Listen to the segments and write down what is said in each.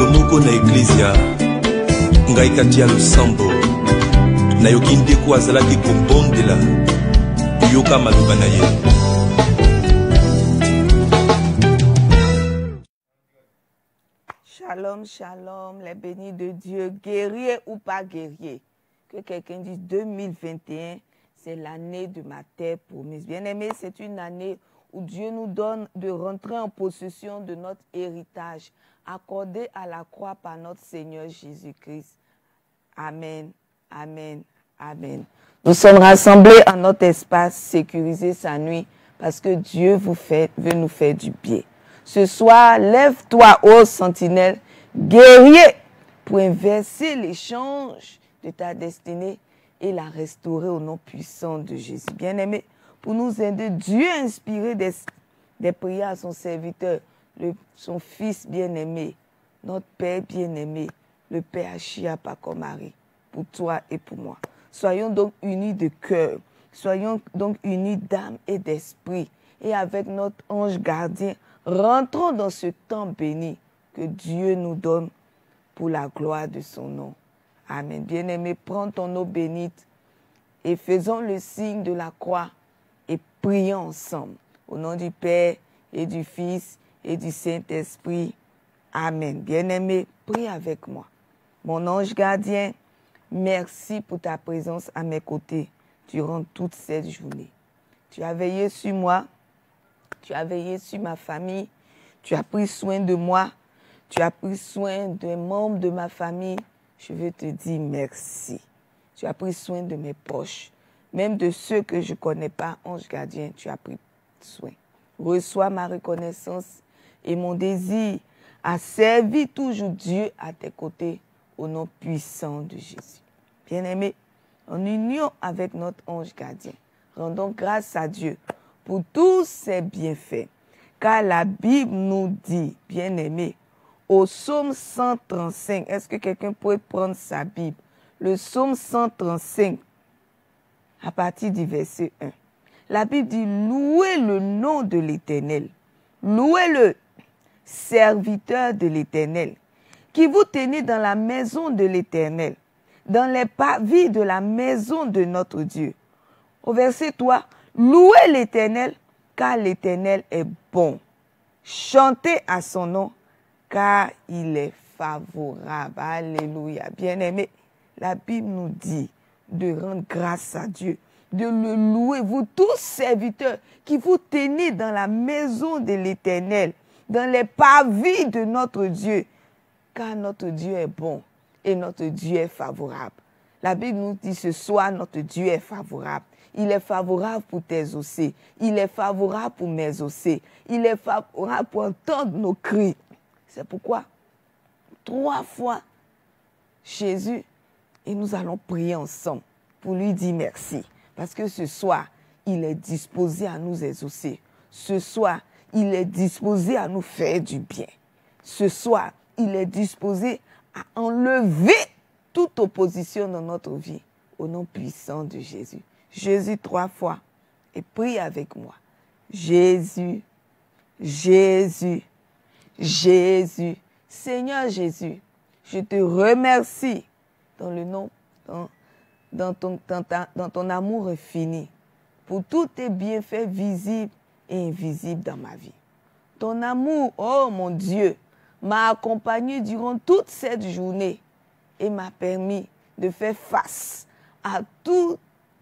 Mokolo moko na eklezia ngai kati ya losambo nayoki ndeko azalaki kobondela yoka maloba na ye. Shalom, shalom, les bénis de Dieu, guerrier ou pas guerrier. Que quelqu'un dise 2021, c'est l'année de ma terre promise. Bien-aimés, c'est une année où Dieu nous donne de rentrer en possession de notre héritage accordé à la croix par notre Seigneur Jésus-Christ. Amen, amen, amen. Nous sommes rassemblés en notre espace sécurisé sa nuit parce que Dieu veut nous faire du bien. Ce soir, lève-toi, ô sentinelle, guerrier, pour inverser l'échange de ta destinée et la restaurer au nom puissant de Jésus. Bien-aimé, pour nous aider, Dieu a inspiré des prières à son serviteur, son fils bien-aimé, notre Père bien-aimé, le Père Achia Pakomari, pour toi et pour moi. Soyons donc unis de cœur, soyons donc unis d'âme et d'esprit, et avec notre ange gardien, rentrons dans ce temps béni que Dieu nous donne pour la gloire de son nom. Amen. Bien-aimé, prends ton eau bénite et faisons le signe de la croix et prions ensemble. Au nom du Père et du Fils et du Saint-Esprit. Amen. Bien-aimé, prie avec moi. Mon ange gardien, merci pour ta présence à mes côtés durant toute cette journée. Tu as veillé sur moi. Tu as veillé sur ma famille, tu as pris soin de moi, tu as pris soin des membres de ma famille. Je veux te dire merci. Tu as pris soin de mes proches, même de ceux que je ne connais pas, ange gardien, tu as pris soin. Reçois ma reconnaissance et mon désir à servir toujours Dieu à tes côtés au nom puissant de Jésus. Bien-aimé, en union avec notre ange gardien, rendons grâce à Dieu pour tous ses bienfaits. Car la Bible nous dit, bien-aimé, au psaume 135, est-ce que quelqu'un pourrait prendre sa Bible? Le psaume 135, à partir du verset 1. La Bible dit, louez le nom de l'Éternel. Louez-le, serviteur de l'Éternel, qui vous tenez dans la maison de l'Éternel, dans les parvis de la maison de notre Dieu. Au verset 3, louez l'Éternel, car l'Éternel est bon. Chantez à son nom, car il est favorable. Alléluia. Bien-aimés, la Bible nous dit de rendre grâce à Dieu, de le louer, vous tous serviteurs qui vous tenez dans la maison de l'Éternel, dans les parvis de notre Dieu, car notre Dieu est bon et notre Dieu est favorable. La Bible nous dit ce soir, notre Dieu est favorable. Il est favorable pour tes ossées. Il est favorable pour mes ossées. Il est favorable pour entendre nos cris. C'est pourquoi, 3 fois, Jésus, et nous allons prier ensemble pour lui dire merci. Parce que ce soir, il est disposé à nous exaucer. Ce soir, il est disposé à nous faire du bien. Ce soir, il est disposé à enlever toute opposition dans notre vie. Au nom puissant de Jésus. Jésus 3 fois. Et prie avec moi. Jésus, Jésus, Jésus. Seigneur Jésus, je te remercie dans le nom, dans ton amour infini pour tous tes bienfaits visibles et invisibles dans ma vie. Ton amour, oh mon Dieu, m'a accompagné durant toute cette journée et m'a permis de faire face à toute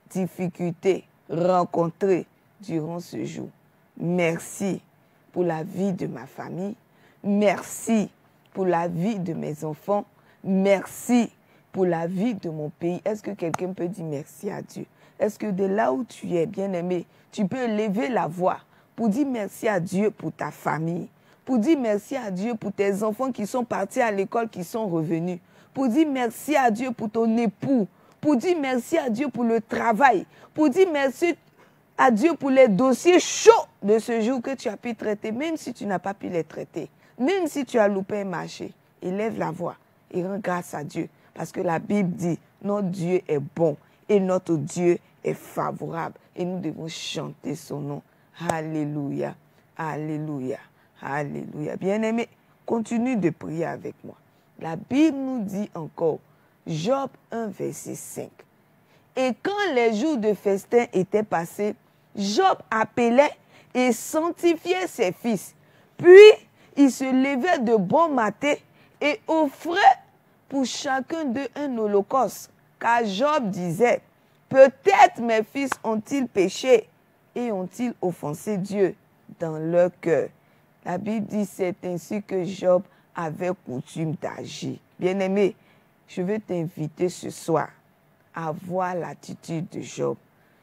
difficulté rencontrée durant ce jour. Merci pour la vie de ma famille. Merci pour la vie de mes enfants. Merci pour la vie de mon pays. Est-ce que quelqu'un peut dire merci à Dieu? Est-ce que de là où tu es, bien-aimé, tu peux lever la voix pour dire merci à Dieu pour ta famille, pour dire merci à Dieu pour tes enfants qui sont partis à l'école, qui sont revenus, pour dire merci à Dieu pour ton époux, pour dire merci à Dieu pour le travail, pour dire merci à Dieu pour les dossiers chauds de ce jour que tu as pu traiter, même si tu n'as pas pu les traiter, même si tu as loupé un marché. Élève la voix et rends grâce à Dieu, parce que la Bible dit, notre Dieu est bon et notre Dieu est favorable et nous devons chanter son nom. Alléluia, alléluia, alléluia. Bien-aimé, continue de prier avec moi. La Bible nous dit encore, Job 1, verset 5. Et quand les jours de festin étaient passés, Job appelait et sanctifiait ses fils. Puis, il se levait de bon matin et offrait pour chacun d'eux un holocauste. Car Job disait, peut-être mes fils ont-ils péché et ont-ils offensé Dieu dans leur cœur. La Bible dit, c'est ainsi que Job avait coutume d'agir. Bien-aimé, je veux t'inviter ce soir à avoir l'attitude de Job.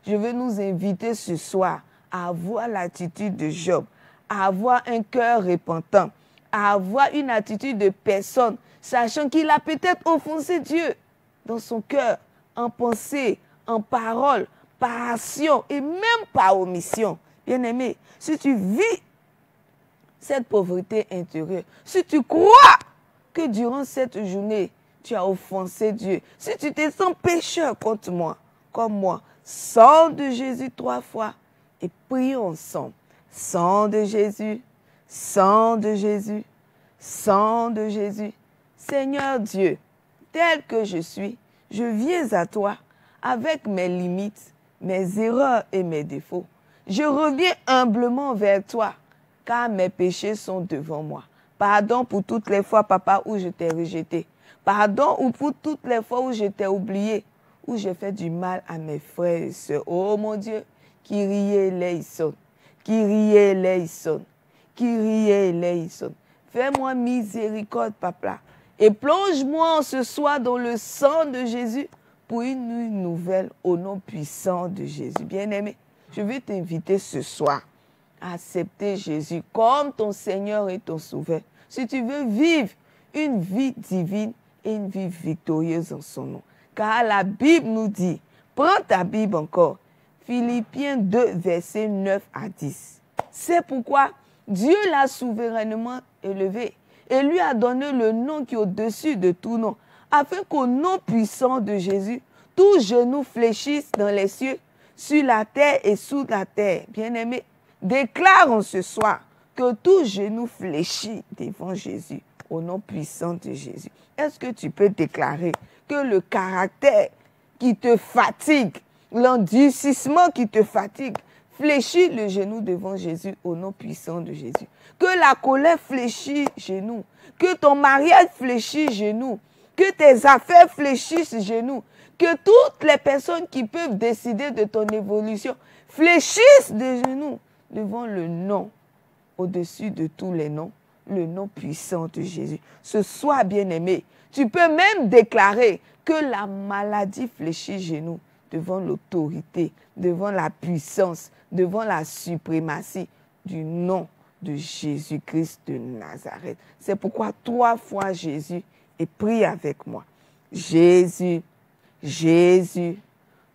Je veux nous inviter ce soir à avoir l'attitude de Job, à avoir un cœur repentant, à avoir une attitude de personne, sachant qu'il a peut-être offensé Dieu dans son cœur, en pensée, en parole, par action et même par omission. Bien-aimé, si tu vis cette pauvreté intérieure, si tu crois que durant cette journée, tu as offensé Dieu, si tu te sens pécheur contre moi, comme moi, sors de Jésus 3 fois et prions ensemble. Sang de Jésus, sang de Jésus, sang de Jésus. Seigneur Dieu, tel que je suis, je viens à toi avec mes limites, mes erreurs et mes défauts. Je reviens humblement vers toi, car mes péchés sont devant moi. Pardon pour toutes les fois, papa, où je t'ai rejeté. Pardon pour toutes les fois où je t'ai oublié, où j'ai fait du mal à mes frères et sœurs. Oh mon Dieu, Kyrie eleison, Kyrie eleison, Kyrie eleison. Fais-moi miséricorde, papa, et plonge-moi ce soir dans le sang de Jésus pour une nuit nouvelle au nom puissant de Jésus. Bien-aimé, je veux t'inviter ce soir à accepter Jésus comme ton Seigneur et ton Sauveur. Si tu veux vivre une vie divine et une vie victorieuse en son nom. Car la Bible nous dit, prends ta Bible encore, Philippiens 2, versets 9 à 10. C'est pourquoi Dieu l'a souverainement élevé et lui a donné le nom qui est au-dessus de tout nom, afin qu'au nom puissant de Jésus, tout genou fléchisse dans les cieux, sur la terre et sous la terre. Bien-aimé, déclarons ce soir que tout genou fléchit devant Jésus, au nom puissant de Jésus. Est-ce que tu peux déclarer que le caractère qui te fatigue, l'endurcissement qui te fatigue, fléchit le genou devant Jésus au nom puissant de Jésus. Que la colère fléchit genou, que ton mariage fléchit genou, que tes affaires fléchissent genou, que toutes les personnes qui peuvent décider de ton évolution fléchissent de genoux devant le nom au-dessus de tous les noms, le nom puissant de Jésus. Ce soir, bien-aimé, tu peux même déclarer que la maladie fléchit genoux devant l'autorité, devant la puissance, devant la suprématie du nom de Jésus-Christ de Nazareth. C'est pourquoi 3 fois Jésus, et prie avec moi. Jésus, Jésus,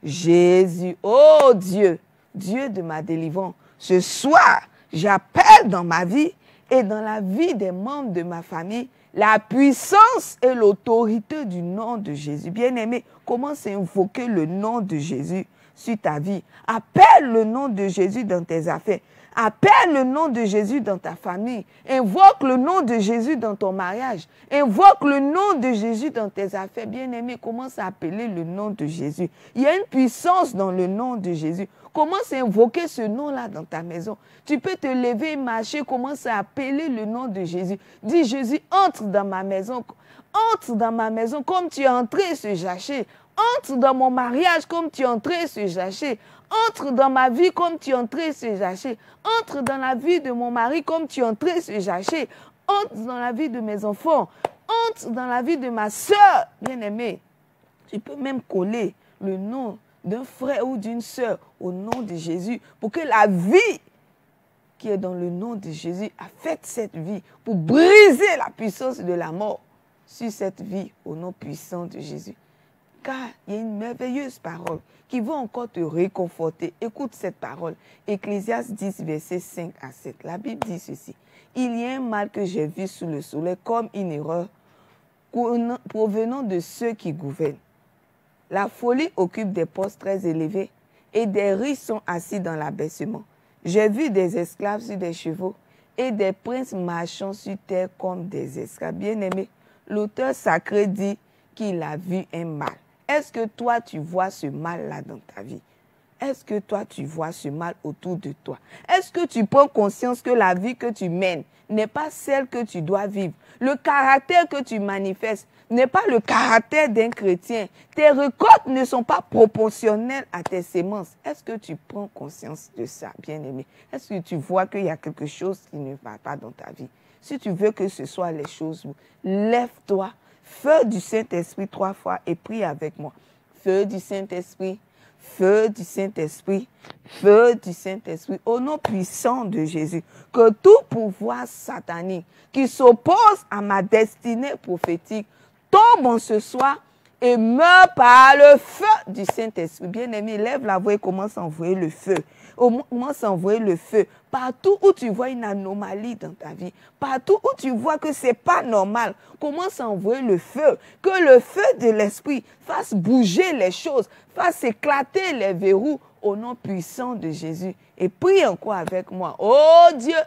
Jésus, oh Dieu, Dieu de ma délivrance, ce soir, j'appelle dans ma vie et dans la vie des membres de ma famille la puissance et l'autorité du nom de Jésus. Bien-aimé, commence à invoquer le nom de Jésus sur ta vie. Appelle le nom de Jésus dans tes affaires. Appelle le nom de Jésus dans ta famille. Invoque le nom de Jésus dans ton mariage. Invoque le nom de Jésus dans tes affaires. Bien-aimé, commence à appeler le nom de Jésus. Il y a une puissance dans le nom de Jésus. Commence à invoquer ce nom-là dans ta maison. Tu peux te lever et marcher, commence à appeler le nom de Jésus. Dis, Jésus, entre dans ma maison. Entre dans ma maison comme tu es entré ce jachet. Entre dans mon mariage comme tu es entré ce jachet. Entre dans ma vie comme tu es entré ce jachet. Entre dans la vie de mon mari comme tu es entré ce jachet. Entre dans la vie de mes enfants. Entre dans la vie de ma soeur. Bien-aimée, tu peux même coller le nom d'un frère ou d'une soeur au nom de Jésus pour que la vie qui est dans le nom de Jésus affecte cette vie pour briser la puissance de la mort sur cette vie au nom puissant de Jésus. Car il y a une merveilleuse parole qui va encore te réconforter. Écoute cette parole. Ecclésiaste 10, versets 5 à 7. La Bible dit ceci. Il y a un mal que j'ai vu sous le soleil comme une erreur provenant de ceux qui gouvernent. La folie occupe des postes très élevés et des riches sont assis dans l'abaissement. J'ai vu des esclaves sur des chevaux et des princes marchant sur terre comme des esclaves. Bien-aimés, l'auteur sacré dit qu'il a vu un mal. Est-ce que toi, tu vois ce mal-là dans ta vie? Est-ce que toi, tu vois ce mal autour de toi? Est-ce que tu prends conscience que la vie que tu mènes n'est pas celle que tu dois vivre? Le caractère que tu manifestes n'est pas le caractère d'un chrétien. Tes récoltes ne sont pas proportionnelles à tes semences. Est-ce que tu prends conscience de ça, bien-aimé? Est-ce que tu vois qu'il y a quelque chose qui ne va pas dans ta vie? Si tu veux que ce soit les choses, lève-toi, feu du Saint-Esprit 3 fois et prie avec moi. Feu du Saint-Esprit, feu du Saint-Esprit, feu du Saint-Esprit, au nom puissant de Jésus, que tout pouvoir satanique qui s'oppose à ma destinée prophétique tombe en ce soir et meurt par le feu du Saint-Esprit. Bien-aimé, lève la voix et commence à envoyer le feu. Commence à envoyer le feu. Partout où tu vois une anomalie dans ta vie, partout où tu vois que ce n'est pas normal, commence à envoyer le feu. Que le feu de l'Esprit fasse bouger les choses, fasse éclater les verrous au nom puissant de Jésus. Et prie encore avec moi. Oh Dieu,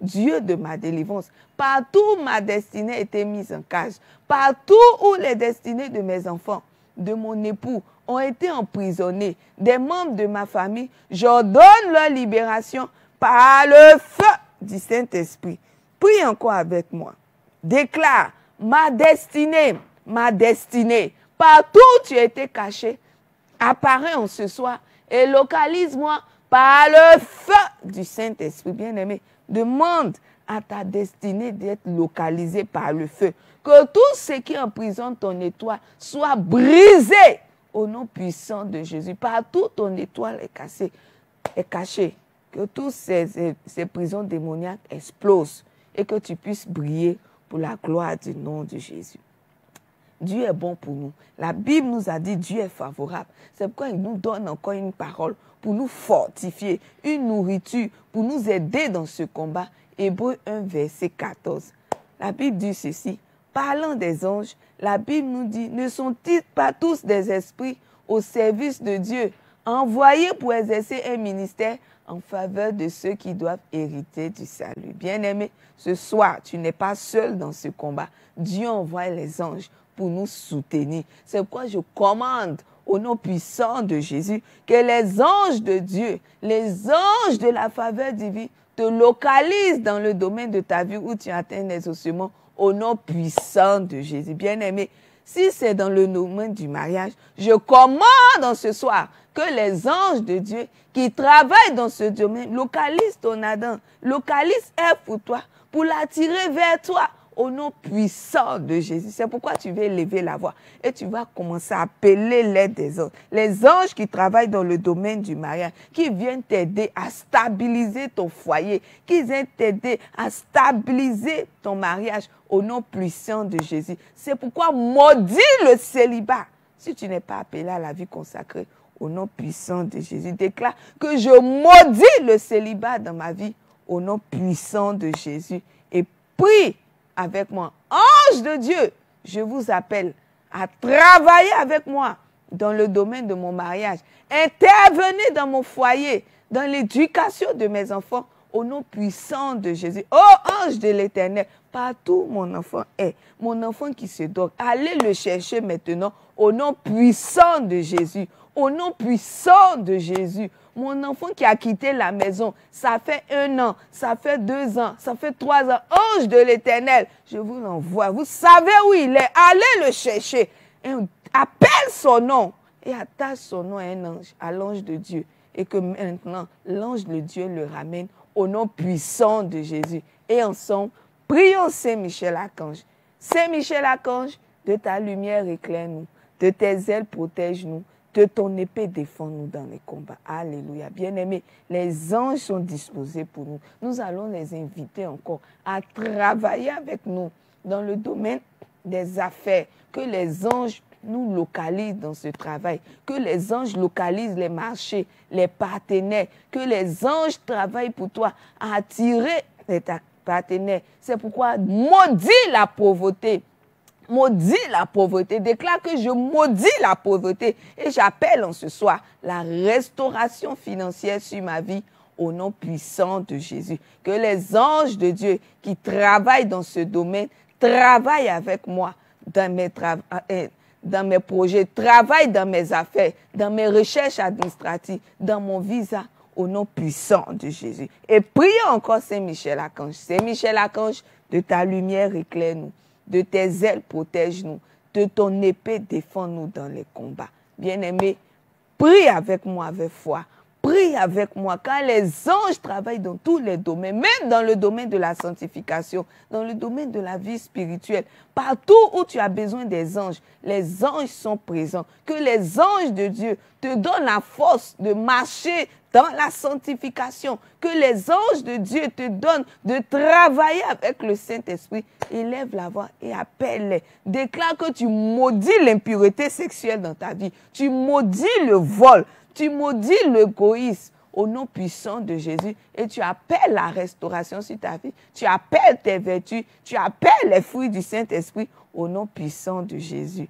Dieu de ma délivrance, partout où ma destinée a été mise en cage, partout où les destinées de mes enfants, de mon époux, ont été emprisonnés, des membres de ma famille, j'ordonne leur libération par le feu du Saint-Esprit. Prie encore avec moi. Déclare ma destinée, partout où tu as été caché, apparaît en ce soir et localise-moi par le feu du Saint-Esprit. Bien-aimé, demande à ta destinée d'être localisée par le feu. Que tout ce qui emprisonne ton étoile soit brisé au nom puissant de Jésus. Partout ton étoile est cachée. Que toutes ces prisons démoniaques explosent et que tu puisses briller pour la gloire du nom de Jésus. Dieu est bon pour nous. La Bible nous a dit Dieu est favorable. C'est pourquoi il nous donne encore une parole pour nous fortifier, une nourriture pour nous aider dans ce combat. Hébreux 1, verset 14. La Bible dit ceci. Parlant des anges, la Bible nous dit, ne sont-ils pas tous des esprits au service de Dieu, envoyés pour exercer un ministère en faveur de ceux qui doivent hériter du salut? Bien-aimé, ce soir, tu n'es pas seul dans ce combat. Dieu envoie les anges pour nous soutenir. C'est pourquoi je commande au nom puissant de Jésus que les anges de Dieu, les anges de la faveur divine, te localisent dans le domaine de ta vie où tu atteins les ossements au nom puissant de Jésus. Bien-aimé, si c'est dans le domaine du mariage, je commande en ce soir que les anges de Dieu qui travaillent dans ce domaine localisent ton Adam, localisent Ève pour toi, pour l'attirer vers toi au nom puissant de Jésus. C'est pourquoi tu vas élever la voix et tu vas commencer à appeler l'aide des anges. Les anges qui travaillent dans le domaine du mariage, qui viennent t'aider à stabiliser ton foyer, qui viennent t'aider à stabiliser ton mariage au nom puissant de Jésus. C'est pourquoi maudis le célibat. Si tu n'es pas appelé à la vie consacrée, au nom puissant de Jésus, déclare que je maudis le célibat dans ma vie au nom puissant de Jésus. Et prie avec moi. Ange de Dieu, je vous appelle à travailler avec moi dans le domaine de mon mariage. Intervenez dans mon foyer, dans l'éducation de mes enfants, au nom puissant de Jésus. Oh, ange de l'Éternel, partout où mon enfant est, mon enfant qui se dort, allez le chercher maintenant au nom puissant de Jésus. Au nom puissant de Jésus. Mon enfant qui a quitté la maison, ça fait 1 an, ça fait 2 ans, ça fait 3 ans. Ange de l'Éternel, je vous l'envoie. Vous savez où il est. Allez le chercher. Et appelle son nom et attache son nom à un ange, à l'ange de Dieu. Et que maintenant, l'ange de Dieu le ramène au nom puissant de Jésus. Et ensemble, prions Saint-Michel-Archange. Saint-Michel-Archange, de ta lumière éclaire-nous, de tes ailes protège-nous, de ton épée défends-nous dans les combats. Alléluia. Bien-aimés, les anges sont disposés pour nous. Nous allons les inviter encore à travailler avec nous dans le domaine des affaires. Que les anges nous localisent dans ce travail. Que les anges localisent les marchés, les partenaires. Que les anges travaillent pour toi à attirer les partenaires. C'est pourquoi maudis la pauvreté. Maudis la pauvreté, déclare que je maudis la pauvreté et j'appelle en ce soir la restauration financière sur ma vie au nom puissant de Jésus. Que les anges de Dieu qui travaillent dans ce domaine travaillent avec moi dans mes projets, travaille dans mes affaires, dans mes recherches administratives, dans mon visa, au nom puissant de Jésus. Et prions encore Saint-Michel-Archange. Saint-Michel-Archange, de ta lumière éclaire-nous, de tes ailes protège-nous, de ton épée défends-nous dans les combats. Bien-aimé, prie avec moi avec foi. Prie avec moi, car les anges travaillent dans tous les domaines, même dans le domaine de la sanctification, dans le domaine de la vie spirituelle. Partout où tu as besoin des anges, les anges sont présents. Que les anges de Dieu te donnent la force de marcher dans la sanctification. Que les anges de Dieu te donnent de travailler avec le Saint-Esprit. Élève la voix et appelle-les. Déclare que tu maudis l'impureté sexuelle dans ta vie. Tu maudis le vol. Tu maudis l'égoïsme au nom puissant de Jésus et tu appelles la restauration sur ta vie. Tu appelles tes vertus, tu appelles les fruits du Saint-Esprit au nom puissant de Jésus.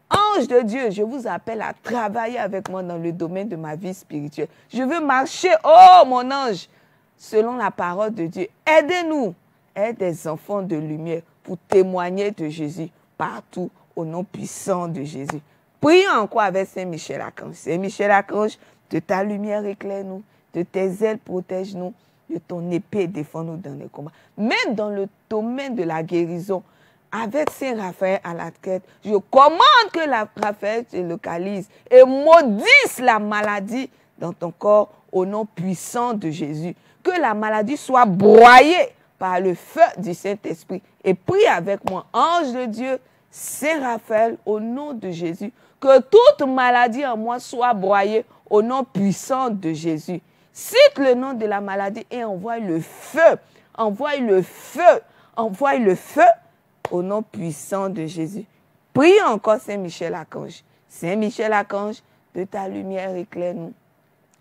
Ange de Dieu, je vous appelle à travailler avec moi dans le domaine de ma vie spirituelle. Je veux marcher, oh mon ange, selon la parole de Dieu. Aidez-nous, aide des enfants de lumière pour témoigner de Jésus partout au nom puissant de Jésus. Prions encore avec Saint-Michel-Archange. Saint-Michel-Archange, de ta lumière éclaire-nous, de tes ailes protège-nous, de ton épée défends-nous dans les combats. Même dans le domaine de la guérison, avec Saint-Raphaël à la tête, je commande que Raphaël te localise et maudisse la maladie dans ton corps au nom puissant de Jésus. Que la maladie soit broyée par le feu du Saint-Esprit. Et prie avec moi, ange de Dieu, Saint-Raphaël, au nom de Jésus, que toute maladie en moi soit broyée au nom puissant de Jésus. Cite le nom de la maladie et envoie le feu. Envoie le feu. Envoie le feu au nom puissant de Jésus. Prie encore Saint-Michel-Archange. Saint-Michel-Archange, de ta lumière éclaire-nous,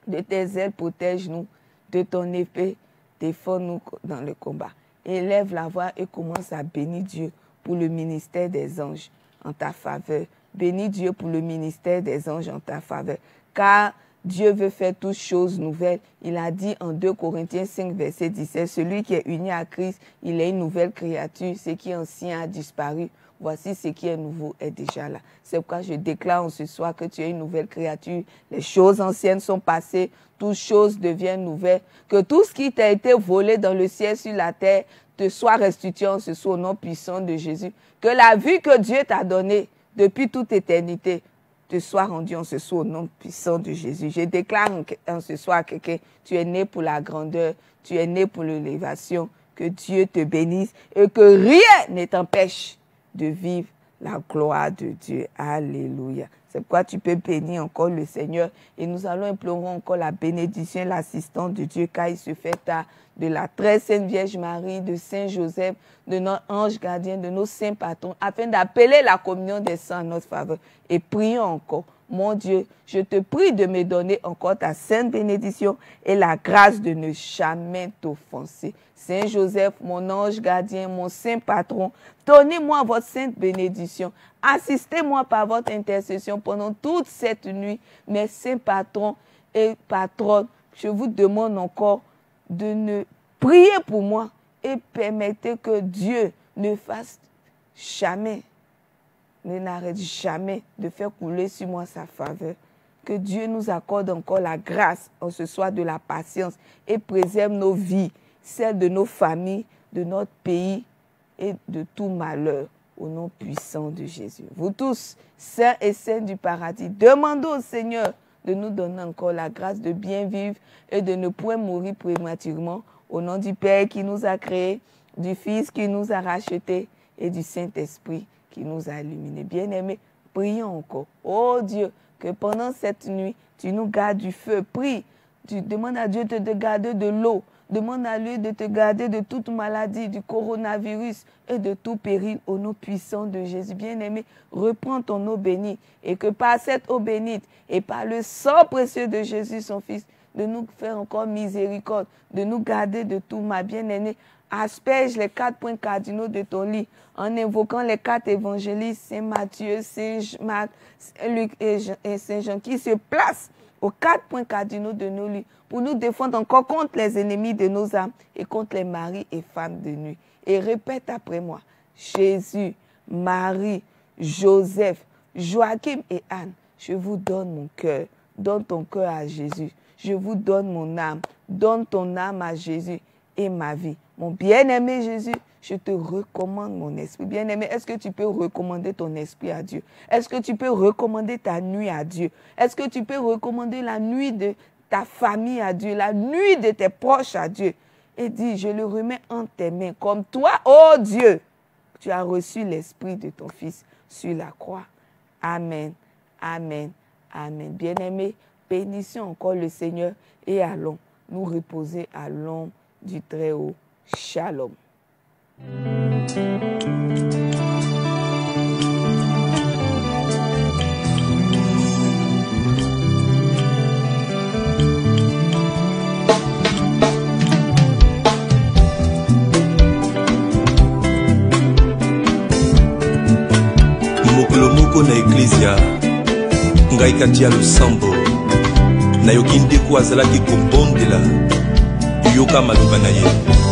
de tes ailes protège-nous, de ton épée défends-nous dans le combat. Élève la voix et commence à bénir Dieu pour le ministère des anges en ta faveur. Bénis Dieu pour le ministère des anges en ta faveur. Car Dieu veut faire toutes choses nouvelles. Il a dit en 2 Corinthiens 5, verset 17, celui qui est uni à Christ, il est une nouvelle créature. Ce qui est ancien a disparu. Voici ce qui est nouveau est déjà là. C'est pourquoi je déclare en ce soir que tu es une nouvelle créature. Les choses anciennes sont passées. Toutes choses deviennent nouvelles. Que tout ce qui t'a été volé dans le ciel, sur la terre, te soit restitué en ce soir au nom puissant de Jésus. Que la vie que Dieu t'a donnée depuis toute éternité te soit rendue en ce soir au nom puissant de Jésus. Je déclare en ce soir que tu es né pour la grandeur, tu es né pour l'élévation. Que Dieu te bénisse et que rien ne t'empêche de vivre la gloire de Dieu. Alléluia. C'est pourquoi tu peux bénir encore le Seigneur. Et nous allons implorer encore la bénédiction et l'assistance de Dieu, car il se fait tard, de la très sainte Vierge Marie, de Saint Joseph, de notre ange gardien, de nos saints patrons, afin d'appeler la communion des saints en notre faveur. Et prions encore. Mon Dieu, je te prie de me donner encore ta sainte bénédiction et la grâce de ne jamais t'offenser. Saint Joseph, mon ange gardien, mon saint patron, donnez-moi votre sainte bénédiction. Assistez-moi par votre intercession pendant toute cette nuit. Mes saints patrons et patronnes, je vous demande encore de ne prier pour moi et permettez que Dieu ne fasse jamais, ne n'arrête jamais de faire couler sur moi sa faveur. Que Dieu nous accorde encore la grâce en ce soir de la patience et préserve nos vies, celles de nos familles, de notre pays et de tout malheur au nom puissant de Jésus. Vous tous, saints et saintes du paradis, demandez au Seigneur de nous donner encore la grâce de bien vivre et de ne point mourir prématurément au nom du Père qui nous a créés, du Fils qui nous a rachetés et du Saint-Esprit qui nous a illuminés. Bien-aimés, prions encore. Oh Dieu, que pendant cette nuit, tu nous gardes du feu. Prie, tu demandes à Dieu de te garder de l'eau. Demande à lui de te garder de toute maladie, du coronavirus et de tout péril au nom puissant de Jésus. Bien-aimé, reprends ton eau bénie et que par cette eau bénite et par le sang précieux de Jésus, son Fils, de nous faire encore miséricorde, de nous garder de tout mal. Bien-aimé, asperge les 4 points cardinaux de ton lit en invoquant les 4 évangélistes, Saint Matthieu, Saint Marc, Saint Luc et Saint Jean, qui se placent aux 4 points cardinaux de nos lits pour nous défendre encore contre les ennemis de nos âmes et contre les maris et femmes de nuit. Et répète après moi, Jésus, Marie, Joseph, Joachim et Anne, je vous donne mon cœur. Donne ton cœur à Jésus. Je vous donne mon âme. Donne ton âme à Jésus et ma vie. Mon bien-aimé Jésus, je te recommande mon esprit. Bien-aimé, est-ce que tu peux recommander ton esprit à Dieu? Est-ce que tu peux recommander ta nuit à Dieu? Est-ce que tu peux recommander la nuit de ta famille à Dieu, la nuit de tes proches à Dieu? Et dis, je le remets en tes mains. Comme toi, oh Dieu, tu as reçu l'esprit de ton Fils sur la croix. Amen, amen, amen. Bien-aimés, bénissons encore le Seigneur et allons nous reposer à l'ombre du Très-Haut. Shalom. mokolo moko na eklizia ngai kati ya losambo nayoki ndeko azalaki kobondela yoka maloba na ye